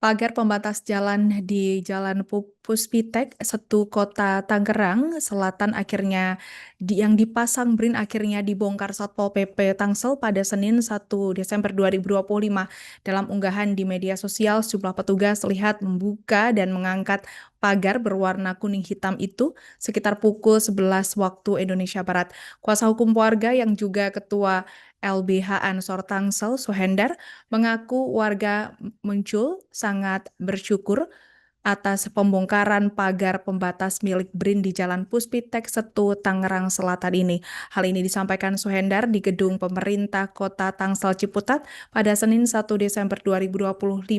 Pagar pembatas jalan di Jalan Puspitek, Setu Kota Tangerang Selatan yang dipasang BRIN akhirnya dibongkar Satpol PP Tangsel pada Senin 1 Desember 2025. Dalam unggahan di media sosial, sejumlah petugas terlihat membuka dan mengangkat pagar berwarna kuning hitam itu sekitar pukul 11 waktu Indonesia Barat. Kuasa hukum warga yang juga ketua LBH Ansor Tangsel, Suhendar, mengaku warga muncul sangat bersyukur atas pembongkaran pagar pembatas milik BRIN di Jalan Puspitek, Setu, Tangerang Selatan ini. Hal ini disampaikan Suhendar di gedung pemerintah Kota Tangsel Ciputat pada Senin 1 Desember 2025.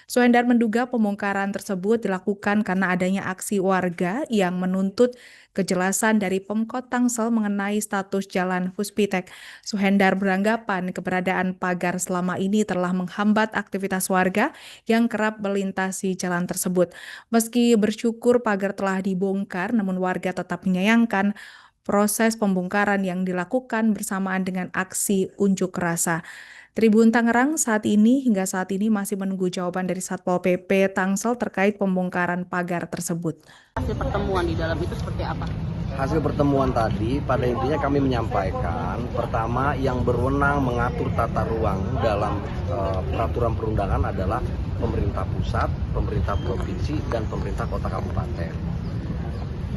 Suhendar menduga pembongkaran tersebut dilakukan karena adanya aksi warga yang menuntut kejelasan dari Pemkot Tangsel mengenai status Jalan Puspitek. Suhendar beranggapan keberadaan pagar selama ini telah menghambat aktivitas warga yang kerap melintasi jalan tersebut. Meski bersyukur pagar telah dibongkar, namun warga tetap menyayangkan proses pembongkaran yang dilakukan bersamaan dengan aksi unjuk rasa. Tribun Tangerang hingga saat ini masih menunggu jawaban dari Satpol PP Tangsel terkait pembongkaran pagar tersebut. Hasil pertemuan di dalam itu seperti apa? Hasil pertemuan tadi pada intinya kami menyampaikan, pertama yang berwenang mengatur tata ruang dalam peraturan perundangan adalah pemerintah pusat, pemerintah provinsi, dan pemerintah kota kabupaten.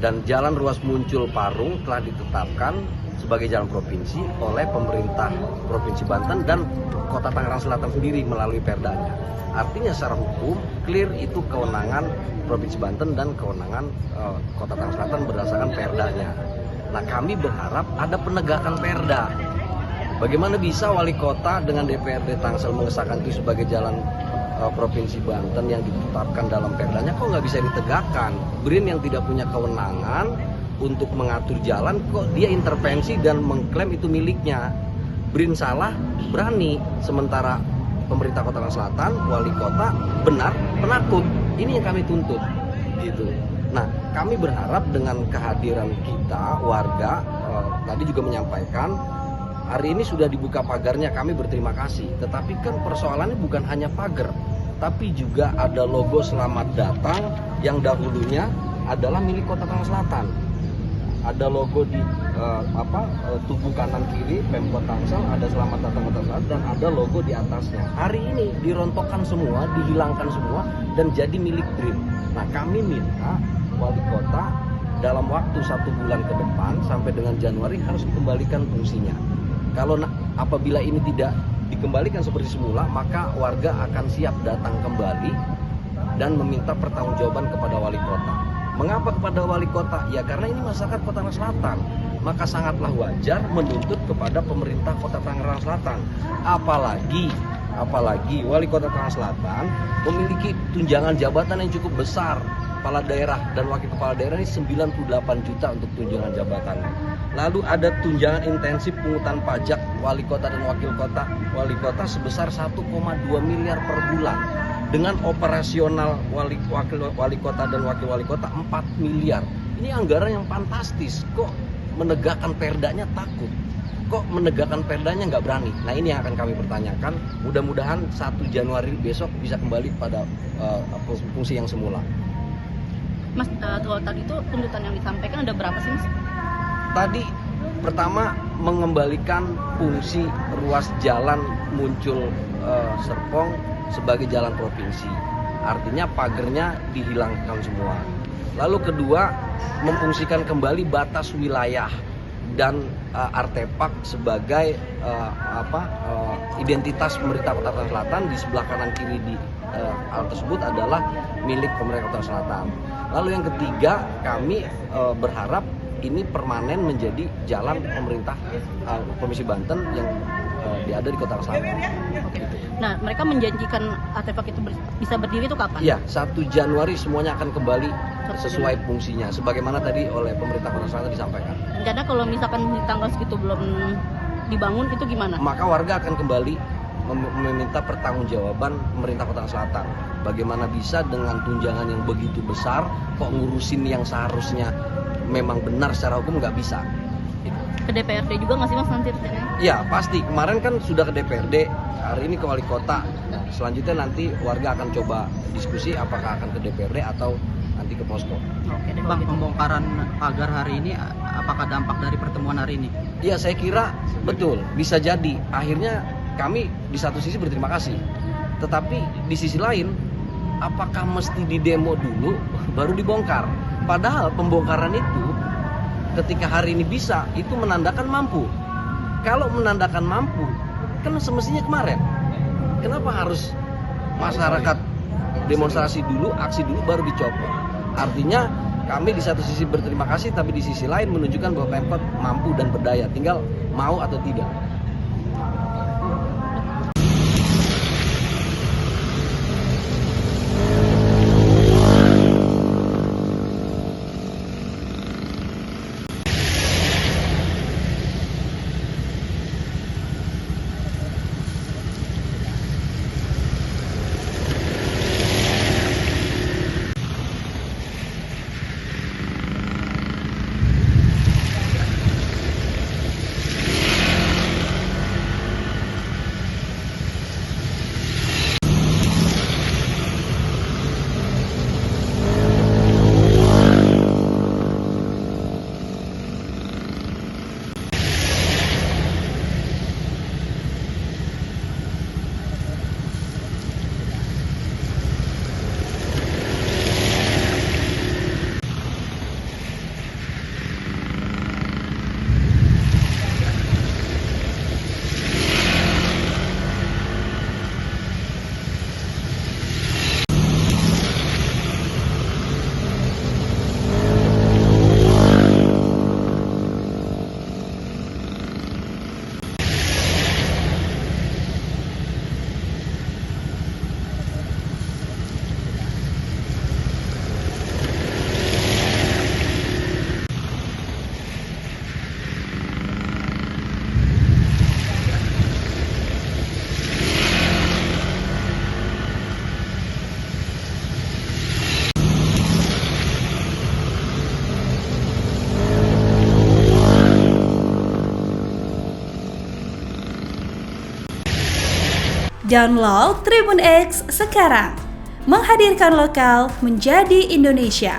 Dan jalan ruas Muncul Parung telah ditetapkan sebagai jalan provinsi oleh pemerintah Provinsi Banten dan kota Tangerang Selatan sendiri melalui perdanya. Artinya secara hukum clear itu kewenangan Provinsi Banten dan kewenangan kota Tangerang Selatan berdasarkan perdanya. Nah, kami berharap ada penegakan perda. Bagaimana bisa wali kota dengan DPRD Tangsel mengesahkan itu sebagai jalan Provinsi Banten yang ditetapkan dalam perdanya, kok nggak bisa ditegakkan? BRIN yang tidak punya kewenangan untuk mengatur jalan, kok dia intervensi dan mengklaim itu miliknya. BRIN salah, berani, sementara pemerintah Kota Tangerang Selatan, wali kota benar, penakut. Ini yang kami tuntut, gitu. Nah, kami berharap dengan kehadiran kita warga, tadi juga menyampaikan hari ini sudah dibuka pagarnya, kami berterima kasih. Tetapi kan persoalannya bukan hanya pagar, tapi juga ada logo selamat datang yang dahulunya adalah milik Kota Tangerang Selatan. Ada logo di tubuh kanan kiri Pemkot Tangsel, ada selamat datang Kota Selatan, dan ada logo di atasnya. Hari ini dirontokkan semua, dihilangkan semua, dan jadi milik BRIN. Nah, kami minta wali kota dalam waktu 1 bulan ke depan sampai dengan Januari harus dikembalikan fungsinya. Kalau apabila ini tidak dikembalikan seperti semula, maka warga akan siap datang kembali dan meminta pertanggungjawaban kepada wali kota. Mengapa kepada wali kota? Ya karena ini masyarakat Kota Tangerang Selatan. Maka sangatlah wajar menuntut kepada pemerintah Kota Tangerang Selatan. Apalagi wali Kota Tangerang Selatan memiliki tunjangan jabatan yang cukup besar. Kepala daerah dan wakil kepala daerah ini 98 juta untuk tunjangan jabatan. Lalu ada tunjangan intensif pungutan pajak wali kota dan wakil kota wali kota sebesar 1,2 miliar per bulan. Dengan operasional wali kota dan wakil wali kota 4 miliar. Ini anggaran yang fantastis. Kok menegakkan perdanya takut? Kok menegakkan perdanya nggak berani? Nah, ini yang akan kami pertanyakan. Mudah-mudahan 1 Januari besok bisa kembali pada fungsi yang semula. Mas, kalau tadi itu tuntutan yang disampaikan ada berapa sih, Mas? Tadi pertama mengembalikan fungsi ruas jalan Muncul Serpong sebagai jalan provinsi. Artinya pagernya dihilangkan semua. Lalu kedua, memfungsikan kembali batas wilayah dan artefak sebagai identitas pemerintah Kota Tangerang Selatan. Di sebelah kanan kiri di hal tersebut adalah milik pemerintah Kota Tangerang Selatan. Lalu yang ketiga, kami berharap ini permanen menjadi jalan pemerintah Provinsi Banten yang ada di Kota Tangerang Selatan. Nah, mereka menjanjikan artefak itu bisa berdiri itu kapan? Iya, 1 Januari semuanya akan kembali sesuai fungsinya, sebagaimana tadi oleh pemerintah Kota Selatan disampaikan. Rencana kalau misalkan di tanggal segitu belum dibangun, itu gimana? Maka warga akan kembali meminta pertanggungjawaban pemerintah Kota Selatan. Bagaimana bisa dengan tunjangan yang begitu besar, kok ngurusin yang seharusnya memang benar secara hukum, nggak bisa. ke DPRD juga nggak sih Mas nanti rencananya? Ya pasti, kemarin kan sudah ke DPRD, hari ini ke wali kota. Selanjutnya nanti warga akan coba diskusi apakah akan ke DPRD atau nanti ke posko. Oke deh. Bang, pembongkaran pagar hari ini apakah dampak dari pertemuan hari ini? Ya saya kira betul, bisa jadi. Akhirnya kami di satu sisi berterima kasih. Tetapi di sisi lain, apakah mesti didemo dulu baru dibongkar? Padahal pembongkaran itu ketika hari ini bisa, itu menandakan mampu. Kalau menandakan mampu, kan semestinya kemarin. Kenapa harus masyarakat demonstrasi dulu, aksi dulu baru dicopot? Artinya kami di satu sisi berterima kasih, tapi di sisi lain menunjukkan bahwa Pemkot mampu dan berdaya, tinggal mau atau tidak. Download Tribun X sekarang, menghadirkan lokal menjadi Indonesia.